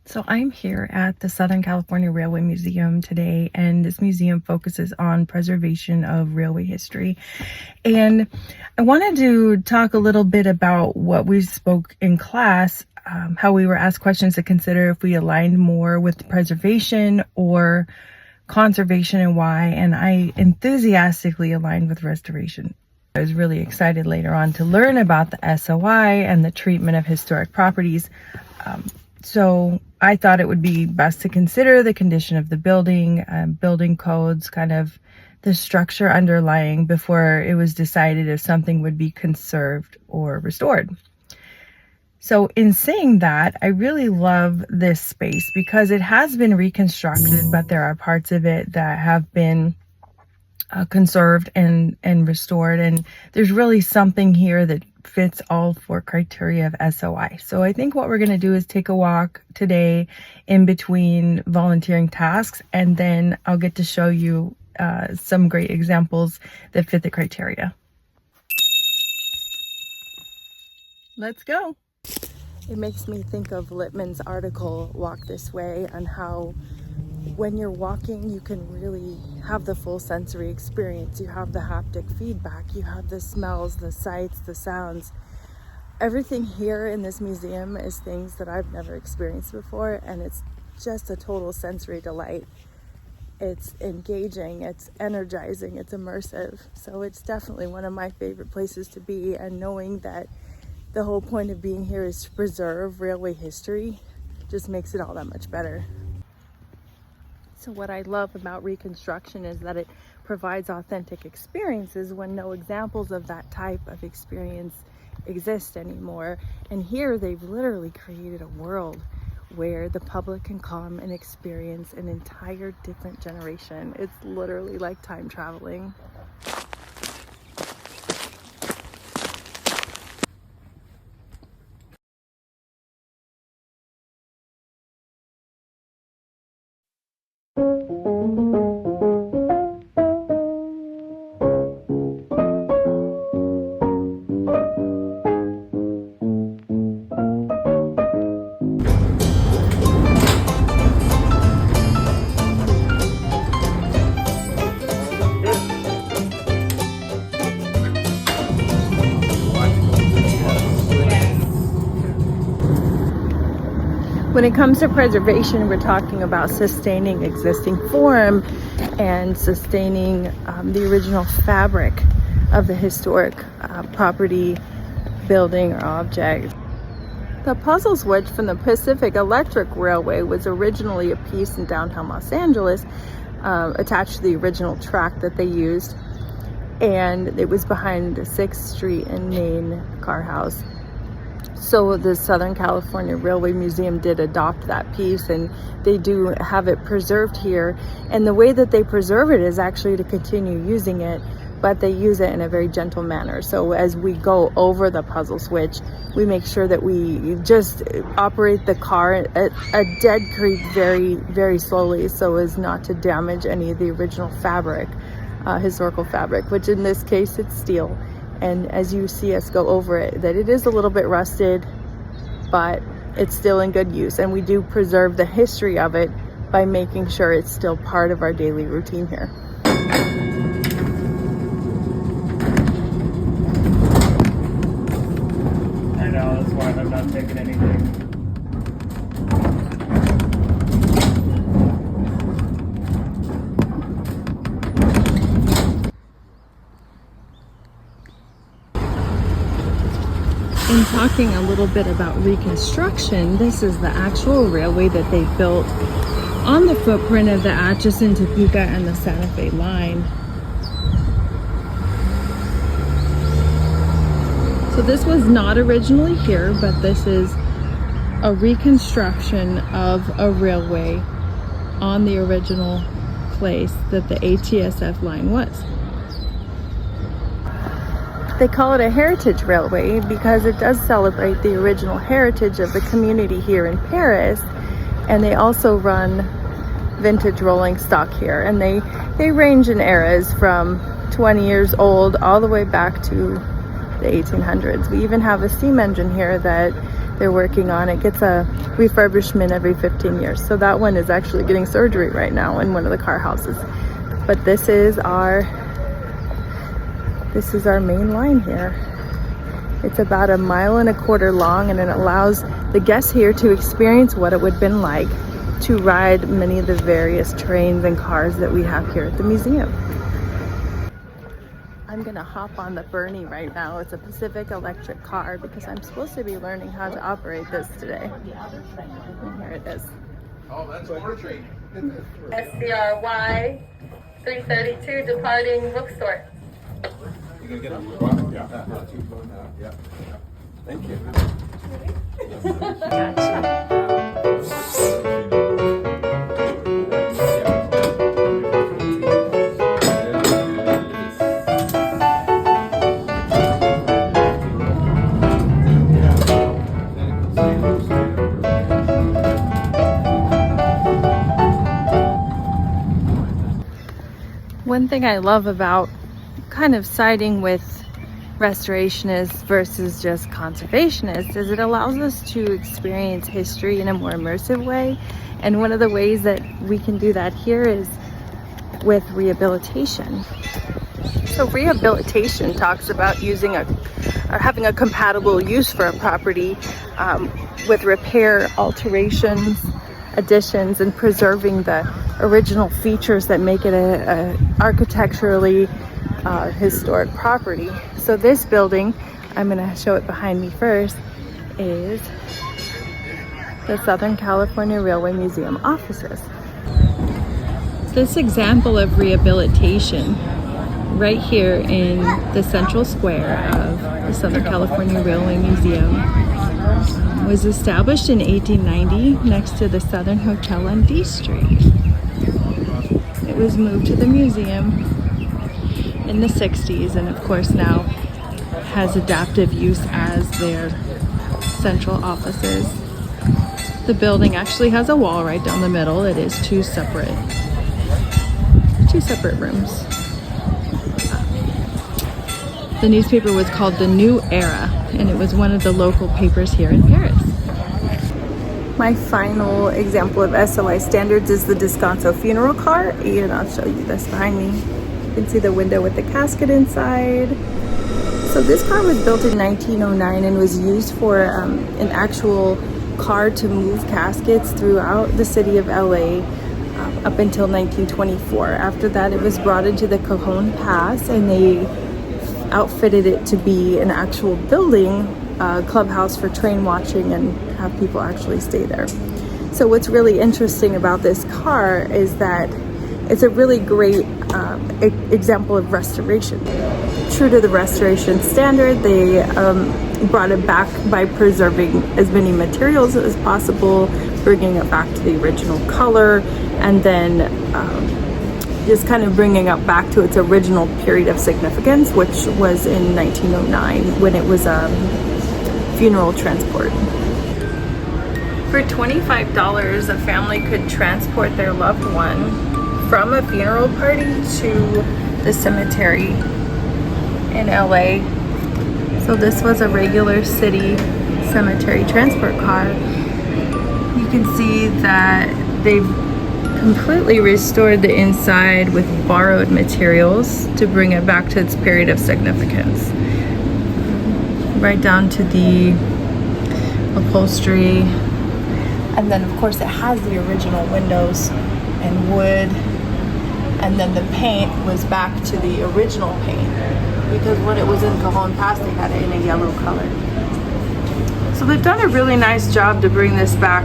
So I'm here at the Southern California Railway Museum today, and this museum focuses on preservation of railway history. And I wanted to talk a little bit about what we spoke in class, how we were asked questions to consider if we aligned more with preservation or conservation and why. And I enthusiastically aligned with restoration. I was really excited later on to learn about the SOI and the treatment of historic properties. So I thought it would be best to consider the condition of the building, building codes, kind of the structure underlying before it was decided if something would be conserved or restored. So in saying that, I really love this space because it has been reconstructed, but there are parts of it that have been conserved and restored. And there's really something here that fits all four criteria of SOI. So I think what we're going to do is take a walk today in between volunteering tasks, and then I'll get to show you some great examples that fit the criteria. Let's go. It makes me think of Littman's article, Walk This Way, on how when you're walking, you can really have the full sensory experience. You have the haptic feedback, you have the smells, the sights, the sounds. Everything here in this museum is things that I've never experienced before, and it's just a total sensory delight. It's engaging, it's energizing, it's immersive. So it's definitely one of my favorite places to be, and knowing that the whole point of being here is to preserve railway history just makes it all that much better. So what I love about reconstruction is that it provides authentic experiences when no examples of that type of experience exist anymore. And here they've literally created a world where the public can come and experience an entire different generation. It's literally like time traveling. When it comes to preservation, we're talking about sustaining existing form and sustaining the original fabric of the historic property, building, or object. The puzzle switch from the Pacific Electric Railway was originally a piece in downtown Los Angeles, attached to the original track that they used, and it was behind the 6th Street and Main car house. So the Southern California Railway Museum did adopt that piece, and they do have it preserved here. And the way that they preserve it is actually to continue using it, but they use it in a very gentle manner. So as we go over the puzzle switch, we make sure that we just operate the car at a dead creep very, very slowly, so as not to damage any of the original fabric, historical fabric, which in this case it's steel. And as you see us go over it, that it is a little bit rusted, but it's still in good use. And we do preserve the history of it by making sure it's still part of our daily routine here. I know, that's why I'm not taking anything. In talking a little bit about reconstruction, this is the actual railway that they built on the footprint of the Atchison, Topeka, and the Santa Fe line. So this was not originally here, but this is a reconstruction of a railway on the original place that the ATSF line was. They call it a heritage railway because it does celebrate the original heritage of the community here in Paris, and they also run vintage rolling stock here, and they range in eras from 20 years old all the way back to the 1800s. We even have a steam engine here that they're working on. It gets a refurbishment every 15 years. So that one is actually getting surgery right now in one of the car houses. But this is our main line here. It's about 1.25 miles long, and it allows the guests here to experience what it would have been like to ride many of the various trains and cars that we have here at the museum. I'm gonna hop on the Bernie right now. It's a Pacific electric car because I'm supposed to be learning how to operate this today. And here it is. Oh, that's more train. SCRY 332 departing bookstore. You gonna get a yeah. Thank you. One thing I love about kind of siding with restorationists versus just conservationists is it allows us to experience history in a more immersive way. And one of the ways that we can do that here is with rehabilitation. So rehabilitation talks about using or having a compatible use for a property with repair, alterations, additions, and preserving the original features that make it a architecturally historic property. So this building, I'm gonna show it behind me first, is the Southern California Railway Museum offices. This example of rehabilitation right here in the central square of the Southern California Railway Museum was established in 1890 next to the Southern Hotel on D Street. It was moved to the museum in the 60s, and of course now has adaptive use as their central offices. The building actually has a wall right down the middle. It is two separate rooms. The newspaper was called The New Era, and it was one of the local papers here in Paris. My final example of SOI standards is the Descanso funeral car, and I'll show you this behind me. You can see the window with the casket inside. So this car was built in 1909 and was used for an actual car to move caskets throughout the city of LA up until 1924. After that, it was brought into the Cajon Pass, and they outfitted it to be an actual building, clubhouse for train watching, and have people actually stay there. So what's really interesting about this car is that it's a really great example of restoration. True to the restoration standard, they brought it back by preserving as many materials as possible, bringing it back to the original color, and then just kind of bringing it back to its original period of significance, which was in 1909 when it was a funeral transport. For $25, a family could transport their loved one from a funeral party to the cemetery in LA. So this was a regular city cemetery transport car. You can see that they've completely restored the inside with borrowed materials to bring it back to its period of significance. Right down to the upholstery. And then of course it has the original windows and wood. And then the paint was back to the original paint, because when it was in Cajon Pass, they had it in a yellow color. So they've done a really nice job to bring this back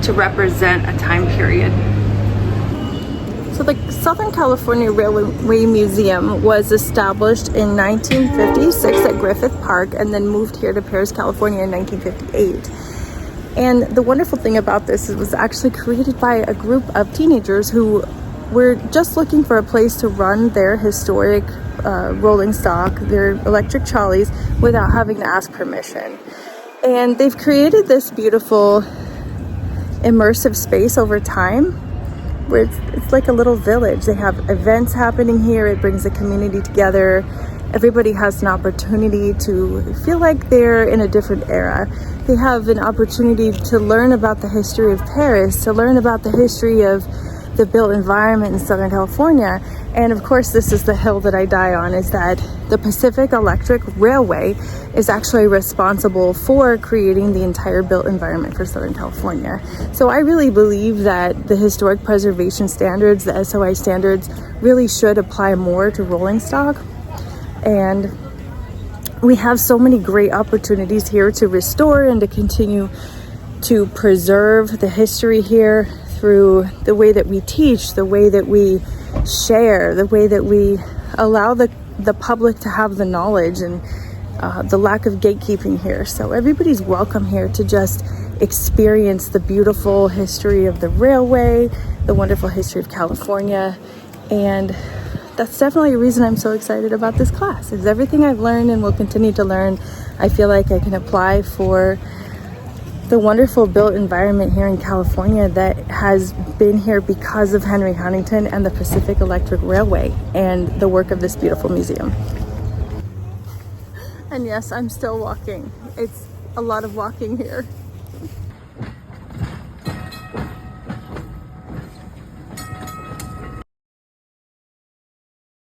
to represent a time period. So the Southern California Railway Museum was established in 1956 at Griffith Park, and then moved here to Paris, California in 1958. And the wonderful thing about this is it was actually created by a group of teenagers who were just looking for a place to run their historic rolling stock, their electric trolleys, without having to ask permission. And they've created this beautiful immersive space over time where it's like a little village. They have events happening here. It brings the community together. everybody has an opportunity to feel like they're in a different era. They have an opportunity to learn about the history of Paris, to learn about the history of the built environment in Southern California. And of course, this is the hill that I die on, is that the Pacific Electric Railway is actually responsible for creating the entire built environment for Southern California. So I really believe that the historic preservation standards, the SOI standards, really should apply more to rolling stock. And we have so many great opportunities here to restore and to continue to preserve the history here through the way that we teach, the way that we share, the way that we allow the public to have the knowledge, and the lack of gatekeeping here. So everybody's welcome here to just experience the beautiful history of the railway, the wonderful history of California. And that's definitely a reason I'm so excited about this class, is everything I've learned and will continue to learn, I feel like I can apply for the wonderful built environment here in California that has been here because of Henry Huntington and the Pacific Electric Railway and the work of this beautiful museum. And yes, I'm still walking. It's a lot of walking here.